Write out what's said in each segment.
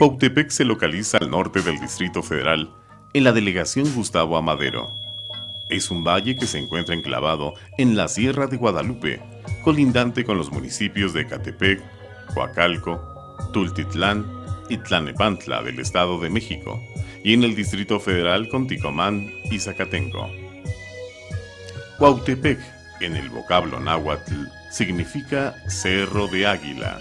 Cuautepec se localiza al norte del Distrito Federal, en la delegación Gustavo Amadero. Es un valle que se encuentra enclavado en la Sierra de Guadalupe, colindante con los municipios de Ecatepec, Coacalco, Tultitlán y Tlalnepantla del Estado de México, y en el Distrito Federal con Ticomán y Zacatenco. Cuautepec, en el vocablo náhuatl, significa Cerro de Águila.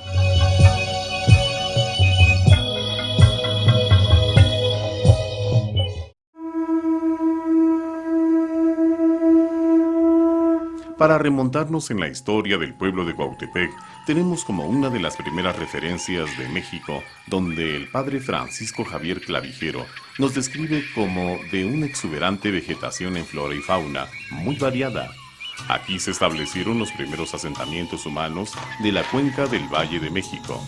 Para remontarnos en la historia del pueblo de Cuautepec, tenemos como una de las primeras referencias de México, donde el padre Francisco Javier Clavijero nos describe como de una exuberante vegetación en flora y fauna, muy variada. Aquí se establecieron los primeros asentamientos humanos de la cuenca del Valle de México.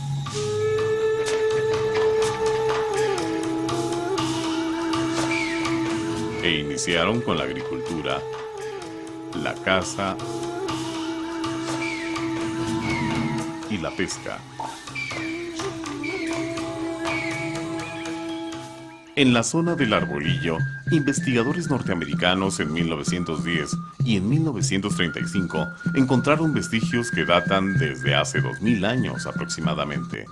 E iniciaron con la agricultura, la caza y la pesca. En la zona del Arbolillo, investigadores norteamericanos en 1910 y en 1935 encontraron vestigios que datan desde hace 2000 años aproximadamente.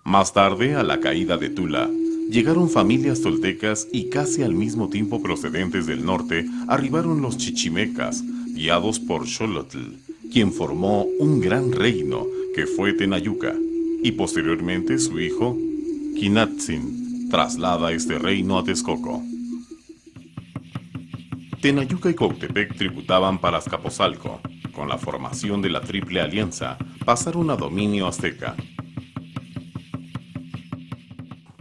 Más tarde, a la caída de Tula, llegaron familias toltecas y casi al mismo tiempo procedentes del norte arribaron los chichimecas, guiados por Xolotl, quien formó un gran reino que fue Tenayuca, y posteriormente su hijo, Quinatzin, traslada este reino a Texcoco. Tenayuca y Cuautepec tributaban para Azcapotzalco. Con la formación de la Triple Alianza, pasaron a dominio azteca.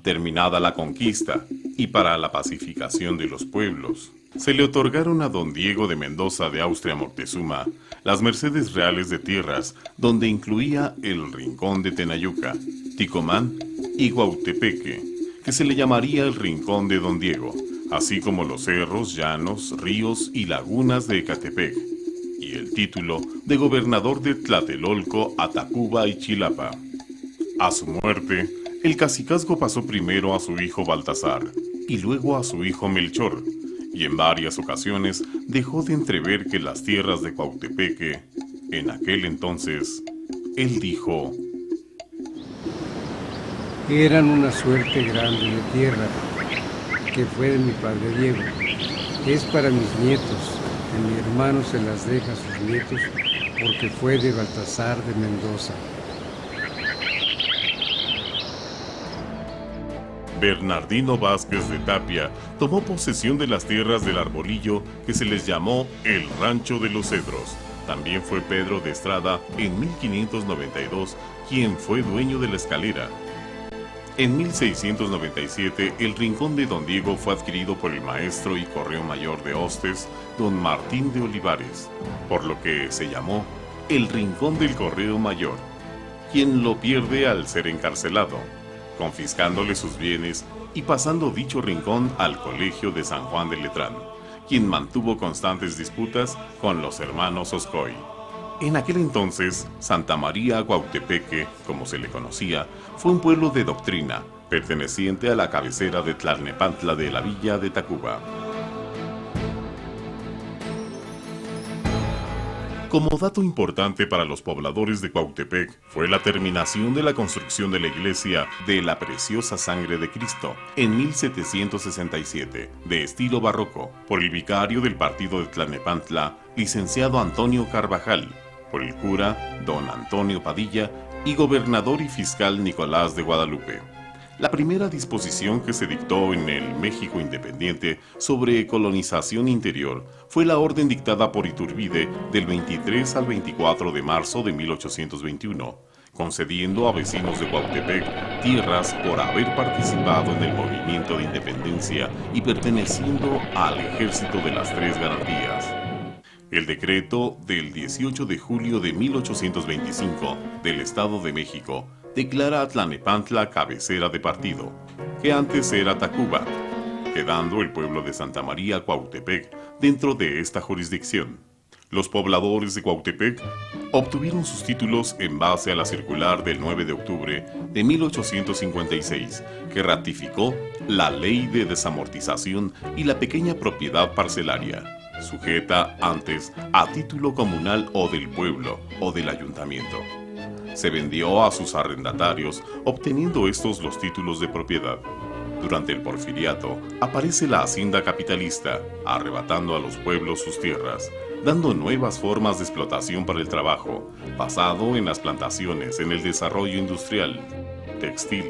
Terminada la conquista y para la pacificación de los pueblos, se le otorgaron a don Diego de Mendoza de Austria-Moctezuma las mercedes reales de tierras, donde incluía el Rincón de Tenayuca, Ticomán y Cuautepeque, que se le llamaría el Rincón de don Diego, así como los cerros, llanos, ríos y lagunas de Ecatepec, y el título de gobernador de Tlatelolco a Tacuba y Chilapa. A su muerte, el cacicazgo pasó primero a su hijo Baltasar y luego a su hijo Melchor, y en varias ocasiones dejó de entrever que las tierras de Cuautepeque, en aquel entonces, él dijo: eran una suerte grande de tierra, que fue de mi padre Diego, es para mis nietos, y mi hermano se las deja a sus nietos, porque fue de Baltasar de Mendoza. Bernardino Vázquez de Tapia tomó posesión de las tierras del Arbolillo, que se les llamó el Rancho de los Cedros. También fue Pedro de Estrada en 1592 quien fue dueño de la Escalera. En 1697 el Rincón de don Diego fue adquirido por el maestro y correo mayor de hostes, don Martín de Olivares, por lo que se llamó el Rincón del Correo Mayor, quien lo pierde al ser encarcelado, confiscándole sus bienes y pasando dicho rincón al Colegio de San Juan de Letrán, quien mantuvo constantes disputas con los hermanos Oscoy. En aquel entonces, Santa María Cuautepeque, como se le conocía, fue un pueblo de doctrina, perteneciente a la cabecera de Tlalnepantla de la villa de Tacuba. Como dato importante para los pobladores de Cuautepec fue la terminación de la construcción de la iglesia de la Preciosa Sangre de Cristo en 1767, de estilo barroco, por el vicario del partido de Tlalnepantla, licenciado Antonio Carvajal, por el cura don Antonio Padilla y gobernador y fiscal Nicolás de Guadalupe. La primera disposición que se dictó en el México independiente sobre colonización interior fue la orden dictada por Iturbide del 23 al 24 de marzo de 1821, concediendo a vecinos de Cuautepec tierras por haber participado en el movimiento de independencia y perteneciendo al Ejército de las Tres Garantías. El decreto del 18 de julio de 1825 del Estado de México declara a Tlalnepantla cabecera de partido, que antes era Tacuba, quedando el pueblo de Santa María Cuautepec dentro de esta jurisdicción. Los pobladores de Cuautepec obtuvieron sus títulos en base a la circular del 9 de octubre de 1856, que ratificó la ley de desamortización y la pequeña propiedad parcelaria, sujeta antes a título comunal o del pueblo o del ayuntamiento. Se vendió a sus arrendatarios, obteniendo estos los títulos de propiedad. Durante el Porfiriato aparece la hacienda capitalista, arrebatando a los pueblos sus tierras, dando nuevas formas de explotación para el trabajo, basado en las plantaciones, en el desarrollo industrial, textil,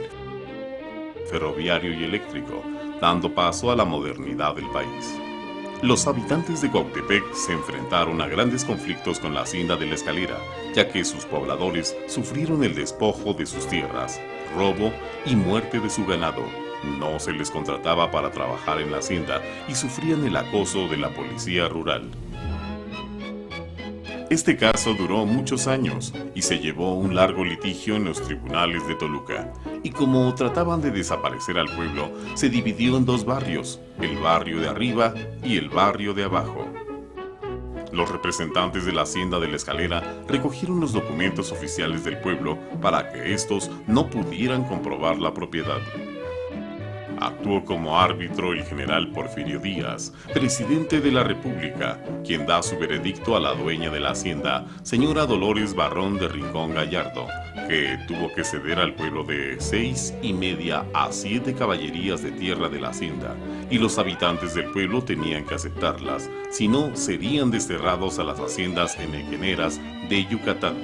ferroviario y eléctrico, dando paso a la modernidad del país. Los habitantes de Cuautepec se enfrentaron a grandes conflictos con la hacienda de la Escalera, ya que sus pobladores sufrieron el despojo de sus tierras, robo y muerte de su ganado. No se les contrataba para trabajar en la hacienda y sufrían el acoso de la policía rural. Este caso duró muchos años y se llevó un largo litigio en los tribunales de Toluca. Y como trataban de desaparecer al pueblo, se dividió en dos barrios, el barrio de arriba y el barrio de abajo. Los representantes de la hacienda de la Escalera recogieron los documentos oficiales del pueblo para que estos no pudieran comprobar la propiedad. Actuó como árbitro el general Porfirio Díaz, presidente de la República, quien da su veredicto a la dueña de la hacienda, señora Dolores Barrón de Rincón Gallardo, que tuvo que ceder al pueblo de 6,5 a 7 caballerías de tierra de la hacienda, y los habitantes del pueblo tenían que aceptarlas, si no serían desterrados a las haciendas enequeneras de Yucatán.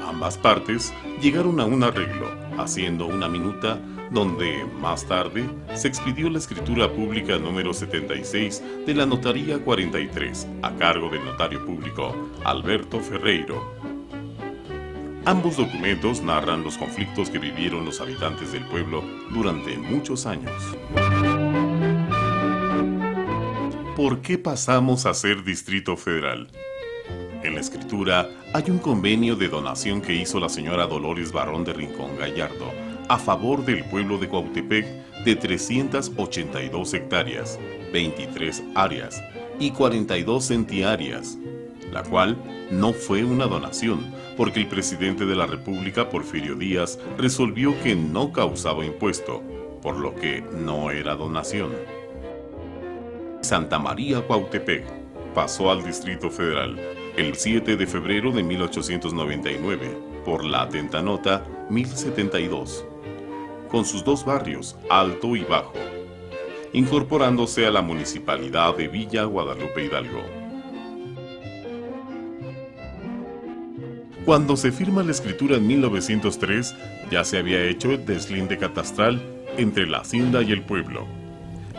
Ambas partes llegaron a un arreglo, haciendo una minuta donde, más tarde, se expidió la escritura pública número 76 de la Notaría 43, a cargo del notario público Alberto Ferreiro. Ambos documentos narran los conflictos que vivieron los habitantes del pueblo durante muchos años. ¿Por qué pasamos a ser Distrito Federal? En la escritura hay un convenio de donación que hizo la señora Dolores Barrón de Rincón Gallardo a favor del pueblo de Cuautepec de 382 hectáreas, 23 áreas y 42 centiáreas, la cual no fue una donación, porque el presidente de la República, Porfirio Díaz, resolvió que no causaba impuesto, por lo que no era donación. Santa María Cuautepec pasó al Distrito Federal el 7 de febrero de 1899 por la atenta nota 1072, con sus dos barrios, Alto y Bajo, incorporándose a la municipalidad de Villa Guadalupe Hidalgo. Cuando se firma la escritura en 1903, ya se había hecho el deslinde catastral entre la hacienda y el pueblo.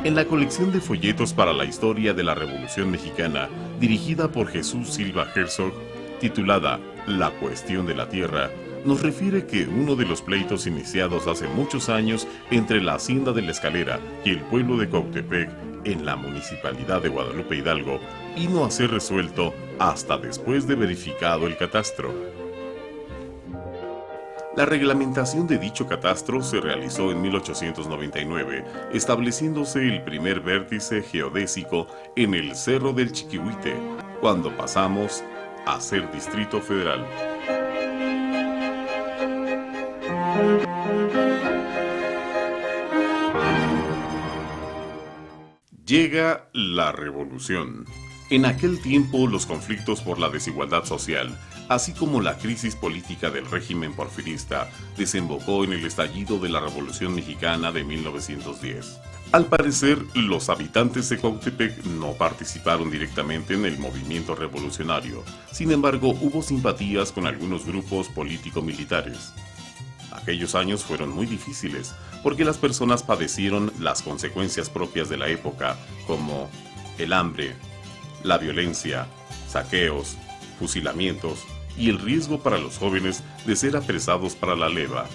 En la colección de folletos para la historia de la Revolución Mexicana, dirigida por Jesús Silva Herzog, titulada La cuestión de la tierra, nos refiere que uno de los pleitos iniciados hace muchos años entre la hacienda de la Escalera y el pueblo de Cuautepec en la municipalidad de Guadalupe Hidalgo vino a ser resuelto hasta después de verificado el catastro. La reglamentación de dicho catastro se realizó en 1899, estableciéndose el primer vértice geodésico en el Cerro del Chiquihuite, cuando pasamos a ser Distrito Federal. Llega la Revolución. En aquel tiempo, los conflictos por la desigualdad social, así como la crisis política del régimen porfirista, desembocó en el estallido de la Revolución Mexicana de 1910. Al parecer, los habitantes de Cuautepec no participaron directamente en el movimiento revolucionario. Sin embargo, hubo simpatías con algunos grupos político-militares. Aquellos años fueron muy difíciles, porque las personas padecieron las consecuencias propias de la época, como el hambre, la violencia, saqueos, fusilamientos y el riesgo para los jóvenes de ser apresados para la leva.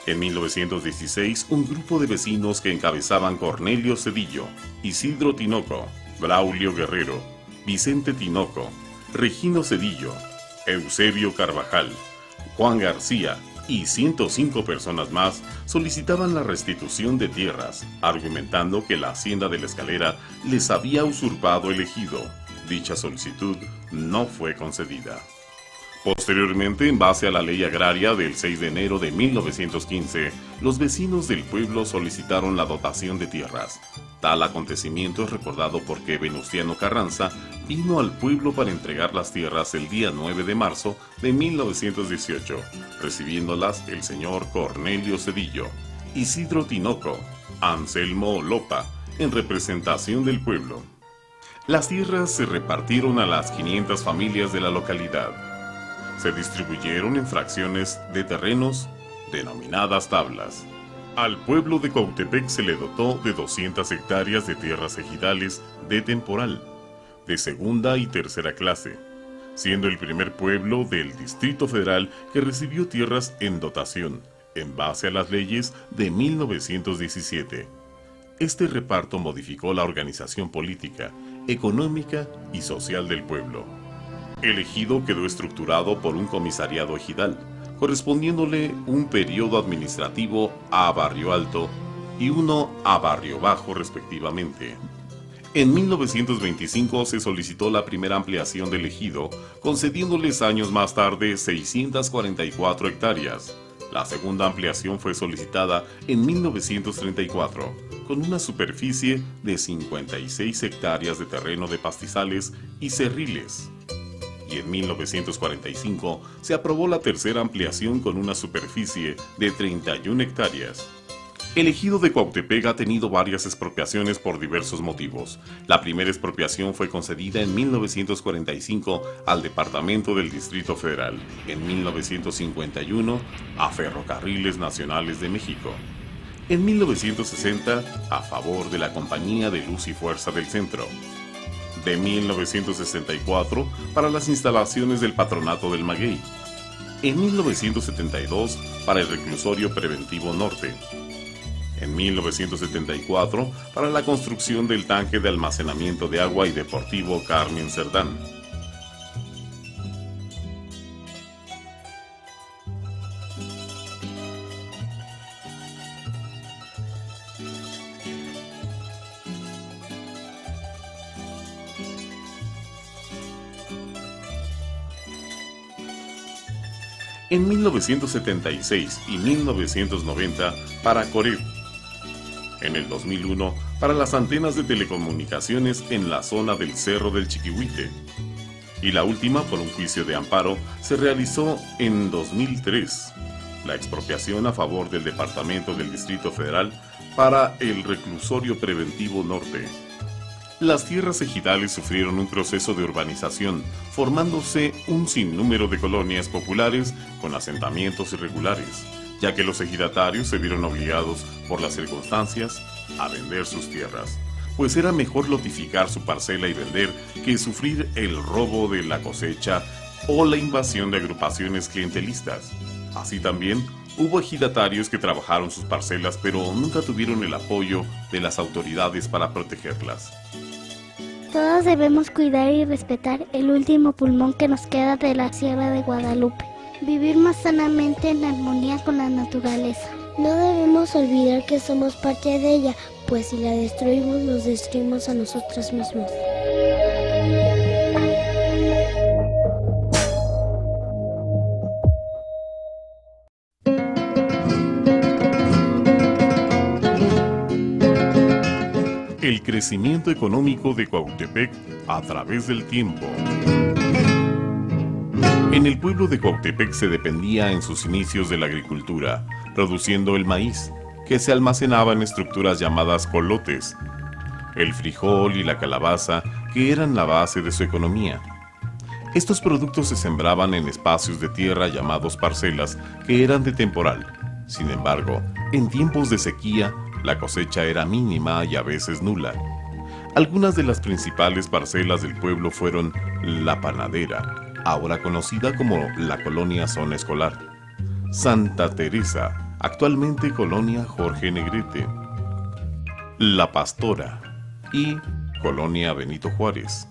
En 1916, un grupo de vecinos que encabezaban Cornelio Cedillo, Isidro Tinoco, Braulio Guerrero, Vicente Tinoco, Regino Cedillo, Eusebio Carvajal, Juan García y 105 personas más solicitaban la restitución de tierras, argumentando que la hacienda de la Escalera les había usurpado el ejido. Dicha solicitud no fue concedida. Posteriormente, en base a la ley agraria del 6 de enero de 1915, los vecinos del pueblo solicitaron la dotación de tierras. Tal acontecimiento es recordado porque Venustiano Carranza vino al pueblo para entregar las tierras el día 9 de marzo de 1918, recibiéndolas el señor Cornelio Cedillo, Isidro Tinoco, Anselmo Lopa, en representación del pueblo. Las tierras se repartieron a las 500 familias de la localidad. Se distribuyeron en fracciones de terrenos denominadas tablas. Al pueblo de Cuautepec se le dotó de 200 hectáreas de tierras ejidales de temporal, de segunda y tercera clase, siendo el primer pueblo del Distrito Federal que recibió tierras en dotación, en base a las leyes de 1917. Este reparto modificó la organización política, económica y social del pueblo. El ejido quedó estructurado por un comisariado ejidal, correspondiéndole un periodo administrativo a Barrio Alto y uno a Barrio Bajo respectivamente. En 1925 se solicitó la primera ampliación del ejido, concediéndoles años más tarde 644 hectáreas. La segunda ampliación fue solicitada en 1934, con una superficie de 56 hectáreas de terreno de pastizales y cerriles. Y en 1945 se aprobó la tercera ampliación con una superficie de 31 hectáreas. El ejido de Cuautepec ha tenido varias expropiaciones por diversos motivos. La primera expropiación fue concedida en 1945 al Departamento del Distrito Federal, en 1951 a Ferrocarriles Nacionales de México, en 1960 a favor de la Compañía de Luz y Fuerza del Centro, de 1964 para las instalaciones del Patronato del Maguey, en 1972 para el Reclusorio Preventivo Norte, en 1974 para la construcción del tanque de almacenamiento de agua y deportivo Carmen Cerdán. En 1976 y 1990 para Corep. En el 2001 para las antenas de telecomunicaciones en la zona del Cerro del Chiquihuite. Y la última, por un juicio de amparo, se realizó en 2003, la expropiación a favor del Departamento del Distrito Federal para el Reclusorio Preventivo Norte. Las tierras ejidales sufrieron un proceso de urbanización, formándose un sinnúmero de colonias populares con asentamientos irregulares, ya que los ejidatarios se vieron obligados por las circunstancias a vender sus tierras, pues era mejor lotificar su parcela y vender que sufrir el robo de la cosecha o la invasión de agrupaciones clientelistas. Así también, hubo ejidatarios que trabajaron sus parcelas pero nunca tuvieron el apoyo de las autoridades para protegerlas. Todos debemos cuidar y respetar el último pulmón que nos queda de la Sierra de Guadalupe. Vivir más sanamente en armonía con la naturaleza. No debemos olvidar que somos parte de ella, pues si la destruimos, nos destruimos a nosotros mismos. El crecimiento económico de Cuautepec a través del tiempo. En el pueblo de Cuautepec se dependía en sus inicios de la agricultura, produciendo el maíz, que se almacenaba en estructuras llamadas colotes, el frijol y la calabaza, que eran la base de su economía. Estos productos se sembraban en espacios de tierra llamados parcelas, que eran de temporal. Sin embargo, en tiempos de sequía, la cosecha era mínima y a veces nula. Algunas de las principales parcelas del pueblo fueron La Panadera, ahora conocida como la Colonia Zona Escolar, Santa Teresa, actualmente Colonia Jorge Negrete, La Pastora y Colonia Benito Juárez.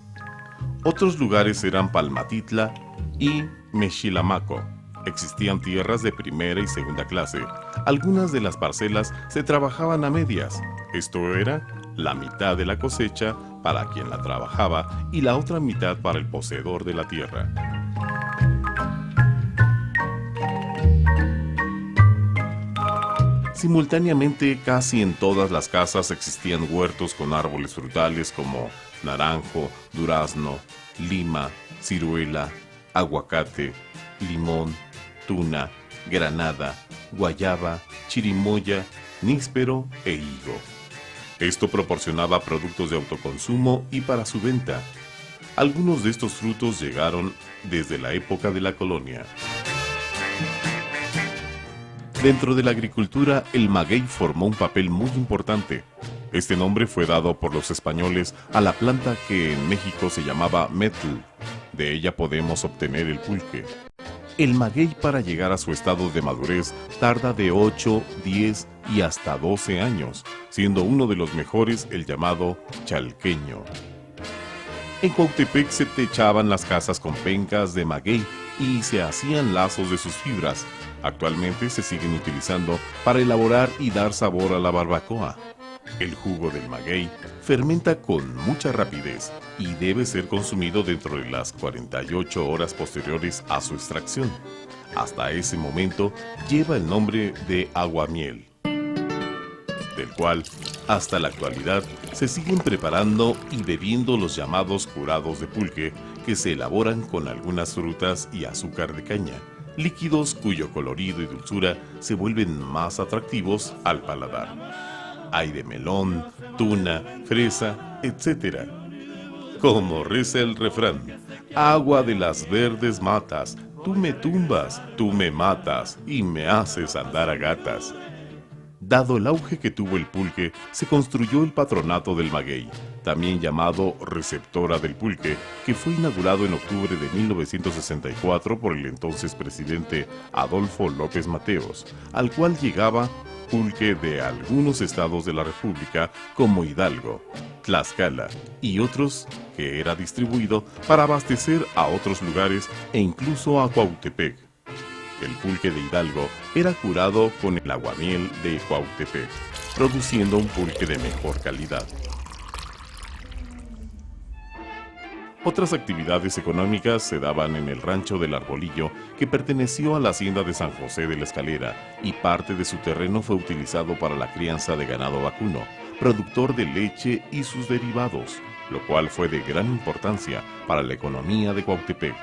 Otros lugares eran Palmatitla y Mexilamaco, Existían tierras de primera y segunda clase. Algunas de las parcelas se trabajaban a medias. Esto era la mitad de la cosecha para quien la trabajaba y la otra mitad para el poseedor de la tierra. Simultáneamente, casi en todas las casas existían huertos con árboles frutales como naranjo, durazno, lima, ciruela, aguacate, limón, tuna, granada, guayaba, chirimoya, níspero e higo. Esto proporcionaba productos de autoconsumo y para su venta. Algunos de estos frutos llegaron desde la época de la colonia. Dentro de la agricultura, el maguey formó un papel muy importante. Este nombre fue dado por los españoles a la planta que en México se llamaba metl. De ella podemos obtener el pulque. El maguey, para llegar a su estado de madurez, tarda de 8, 10 y hasta 12 años, siendo uno de los mejores el llamado chalqueño. En Cuautepec se techaban las casas con pencas de maguey y se hacían lazos de sus fibras. Actualmente se siguen utilizando para elaborar y dar sabor a la barbacoa. El jugo del maguey fermenta con mucha rapidez y debe ser consumido dentro de las 48 horas posteriores a su extracción. Hasta ese momento lleva el nombre de aguamiel, del cual hasta la actualidad se siguen preparando y bebiendo los llamados curados de pulque, que se elaboran con algunas frutas y azúcar de caña, líquidos cuyo colorido y dulzura se vuelven más atractivos al paladar. Hay de melón, tuna, fresa, etc. Como reza el refrán: agua de las verdes matas, tú me tumbas, tú me matas y me haces andar a gatas. Dado el auge que tuvo el pulque, se construyó el patronato del maguey, también llamado Receptora del Pulque, que fue inaugurado en octubre de 1964 por el entonces presidente Adolfo López Mateos, al cual llegaba pulque de algunos estados de la República como Hidalgo, Tlaxcala y otros, que era distribuido para abastecer a otros lugares e incluso a Cuautepec. El pulque de Hidalgo era curado con el aguamiel de Cuautepec, produciendo un pulque de mejor calidad. Otras actividades económicas se daban en el rancho del Arbolillo, que perteneció a la hacienda de San José de la Escalera, y parte de su terreno fue utilizado para la crianza de ganado vacuno, productor de leche y sus derivados, lo cual fue de gran importancia para la economía de Cuautepec.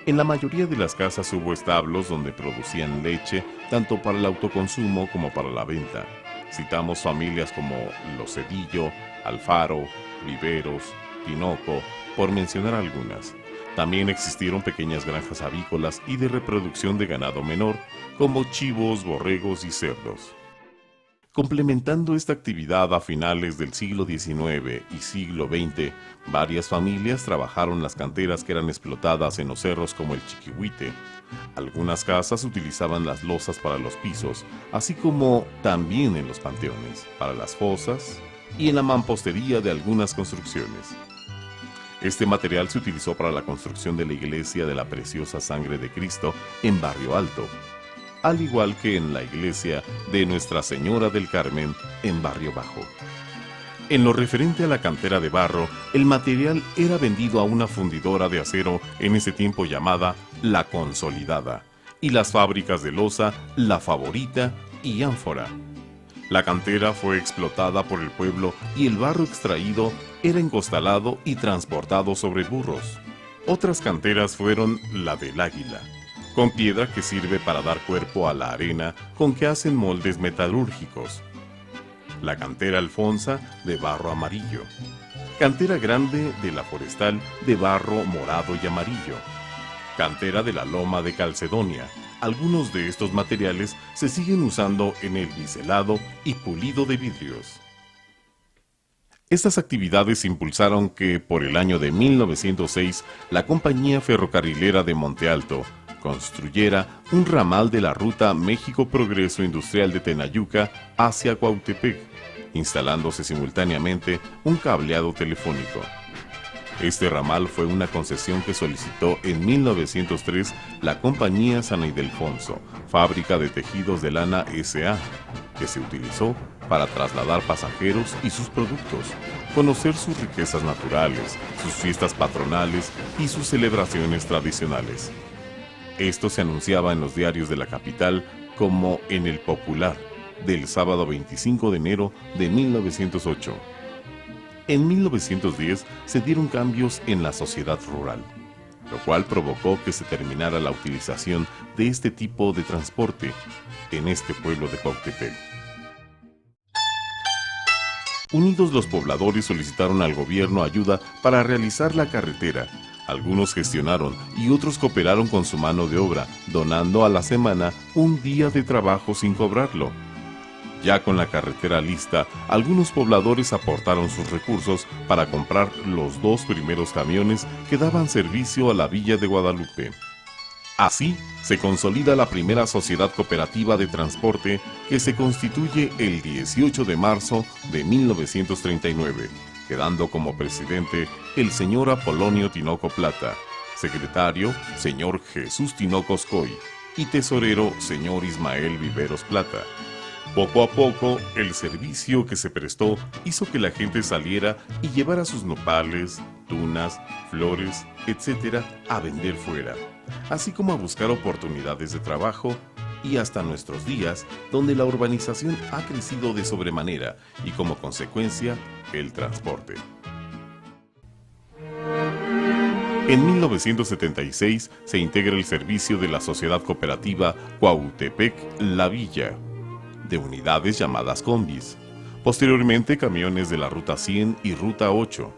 En la mayoría de las casas hubo establos donde producían leche, tanto para el autoconsumo como para la venta. Citamos familias como Los Cedillo, Alfaro, Riveros, Tinoco, por mencionar algunas. También existieron pequeñas granjas avícolas y de reproducción de ganado menor, como chivos, borregos y cerdos. Complementando esta actividad a finales del siglo XIX y siglo XX, varias familias trabajaron las canteras que eran explotadas en los cerros como el Chiquihuite. Algunas casas utilizaban las losas para los pisos, así como también en los panteones, para las fosas y en la mampostería de algunas construcciones. Este material se utilizó para la construcción de la iglesia de la Preciosa Sangre de Cristo en Barrio Alto, al igual que en la iglesia de Nuestra Señora del Carmen en Barrio Bajo. En lo referente a la cantera de barro, el material era vendido a una fundidora de acero en ese tiempo llamada La Consolidada, y las fábricas de loza La Favorita y Ánfora. La cantera fue explotada por el pueblo y el barro extraído era encostalado y transportado sobre burros. Otras canteras fueron la del Águila, con piedra que sirve para dar cuerpo a la arena con que hacen moldes metalúrgicos. La cantera Alfonsa, de barro amarillo. Cantera Grande de la Forestal, de barro morado y amarillo. Cantera de la Loma de Calcedonia. Algunos de estos materiales se siguen usando en el biselado y pulido de vidrios. Estas actividades impulsaron que, por el año de 1906, la Compañía Ferrocarrilera de Monte Alto construyera un ramal de la ruta México Progreso Industrial de Tenayuca hacia Cuautepec, instalándose simultáneamente un cableado telefónico. Este ramal fue una concesión que solicitó en 1903 la compañía San Ildefonso, fábrica de tejidos de lana S.A., que se utilizó para trasladar pasajeros y sus productos, conocer sus riquezas naturales, sus fiestas patronales y sus celebraciones tradicionales. Esto se anunciaba en los diarios de la capital como en El Popular, del sábado 25 de enero de 1908. En 1910 se dieron cambios en la sociedad rural, lo cual provocó que se terminara la utilización de este tipo de transporte en este pueblo de Cuautepec. Unidos, los pobladores solicitaron al gobierno ayuda para realizar la carretera. Algunos gestionaron y otros cooperaron con su mano de obra, donando a la semana un día de trabajo sin cobrarlo. Ya con la carretera lista, algunos pobladores aportaron sus recursos para comprar los 2 primeros camiones que daban servicio a la villa de Guadalupe. Así se consolida la primera sociedad cooperativa de transporte, que se constituye el 18 de marzo de 1939, quedando como presidente el señor Apolonio Tinoco Plata, secretario señor Jesús Tinoco Oscoy y tesorero señor Ismael Viveros Plata. Poco a poco, el servicio que se prestó hizo que la gente saliera y llevara sus nopales, tunas, flores, etc. a vender fuera, así como a buscar oportunidades de trabajo, y hasta nuestros días, donde la urbanización ha crecido de sobremanera y como consecuencia, el transporte. En 1976 se integra el servicio de la Sociedad Cooperativa Cuautepec La Villa, de unidades llamadas combis, posteriormente camiones de la Ruta 100 y Ruta 8.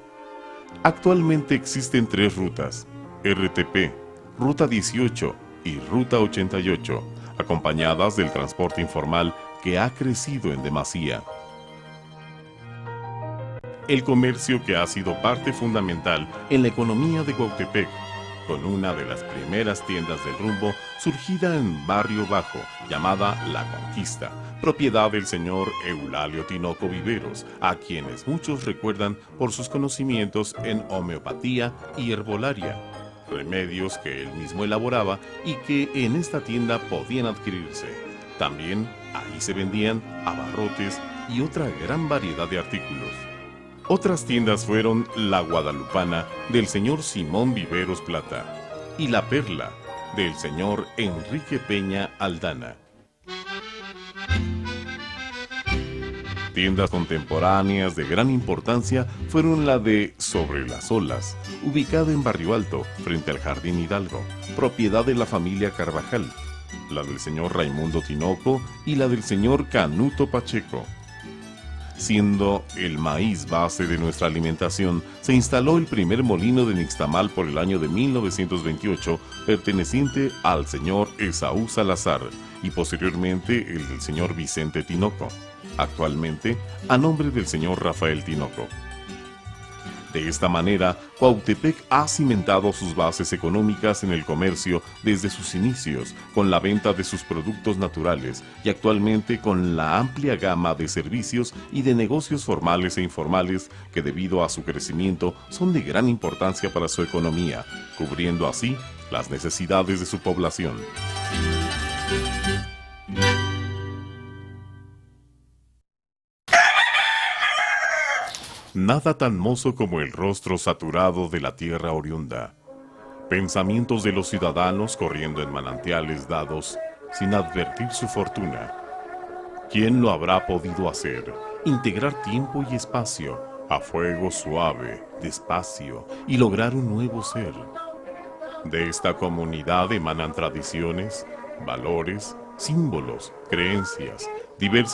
Actualmente existen 3 rutas, RTP, Ruta 18 y Ruta 88, acompañadas del transporte informal que ha crecido en demasía. El comercio, que ha sido parte fundamental en la economía de Cuautepec, con una de las primeras tiendas del rumbo surgida en Barrio Bajo, llamada La Conquista, propiedad del señor Eulalio Tinoco Viveros, a quienes muchos recuerdan por sus conocimientos en homeopatía y herbolaria, remedios que él mismo elaboraba y que en esta tienda podían adquirirse. También ahí se vendían abarrotes y otra gran variedad de artículos. Otras tiendas fueron La Guadalupana, del señor Simón Viveros Plata, y La Perla, del señor Enrique Peña Aldana. Tiendas contemporáneas de gran importancia fueron la de Sobre las Olas, ubicada en Barrio Alto, frente al Jardín Hidalgo, propiedad de la familia Carvajal, la del señor Raimundo Tinoco y la del señor Canuto Pacheco. Siendo el maíz base de nuestra alimentación, se instaló el primer molino de nixtamal por el año de 1928, perteneciente al señor Esaú Salazar, y posteriormente el del señor Vicente Tinoco, actualmente a nombre del señor Rafael Tinoco. De esta manera, Cuautepec ha cimentado sus bases económicas en el comercio desde sus inicios, con la venta de sus productos naturales, y actualmente con la amplia gama de servicios y de negocios formales e informales que, debido a su crecimiento, son de gran importancia para su economía, cubriendo así las necesidades de su población. Nada tan mozo como el rostro saturado de la tierra oriunda. Pensamientos de los ciudadanos corriendo en manantiales dados sin advertir su fortuna. ¿Quién lo habrá podido hacer? Integrar tiempo y espacio a fuego suave, despacio, y lograr un nuevo ser. De esta comunidad emanan tradiciones, valores, símbolos, creencias, diversas